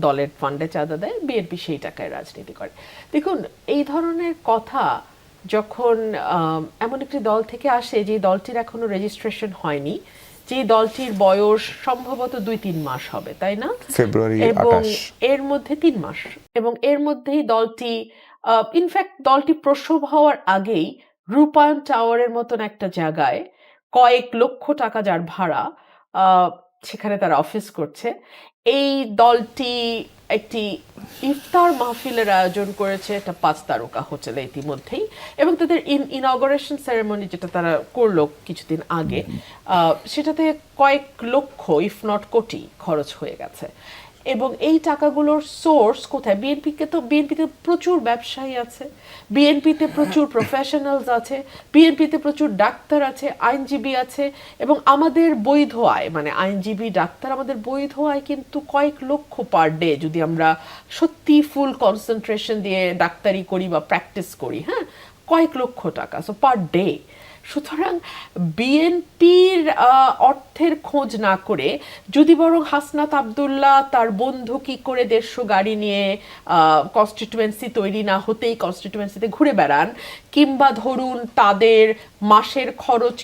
দলের ফান্ডে চাঁদা দেয়, বিএনপি সেই টাকায় রাজনীতি করে। দেখুন, এই ধরনের কথা যখন এমন একটি দল থেকে আসে যে দলটির এখনো রেজিস্ট্রেশন হয়নি, যে দলটির বয়স সম্ভবত 2-3 মাস হবে, তাই না? ফেব্রুয়ারি এবং 28। এর মধ্যে 3 মাস, এবং এর মধ্যেই দলটি ইনফ্যাক্ট দলটি প্রসব হওয়ার আগেই রূপায়ণ টাওয়ারের মতন একটা জায়গায় কয়েক লক্ষ টাকা যার ভাড়া, আহ, সেখানে তারা অফিস করছে। এই দলটি একটি ইফতার মাহফিলের আয়োজন করেছে একটা 5 তারকা হোটেলে ইতিমধ্যেই, এবং তাদের ইনঅগারেশন সেরেমনি যেটা তারা করলো কিছুদিন আগে, সেটাতে কয়েক লক্ষ ইফ নট কোটি খরচ হয়ে গেছে। এবং এই টাকাগুলোর সোর্স কোথায়? বিএনপিতে প্রচুর ব্যবসায়ী আছে, বিএনপিতে প্রচুর প্রফেশনালস আছে, বিএনপিতে প্রচুর ডাক্তার আছে, আইনজীবী আছে, এবং আমাদের বৈধ আয়, মানে আইনজীবী ডাক্তার, আমাদের বৈধ আয় কিন্তু কয়েক লক্ষ পার ডে, যদি আমরা সত্যি ফুল কনসেন্ট্রেশন দিয়ে ডাক্তারি করি বা প্র্যাকটিস করি, হ্যাঁ, কয়েক লক্ষ টাকা, সো পার ডে। সুতরাং বিএনপির অর্থের খোঁজ না করে যদি বরং হাসনাত আবদুল্লাহ তার বন্ধু কি করে 150 গাড়ি নিয়ে কনস্টিটিউয়েন্সি তৈরি না হতেই কনস্টিটিউয়েন্সিতে ঘুরে বেড়ান, কিংবা ধরুন তাদের মাসের খরচ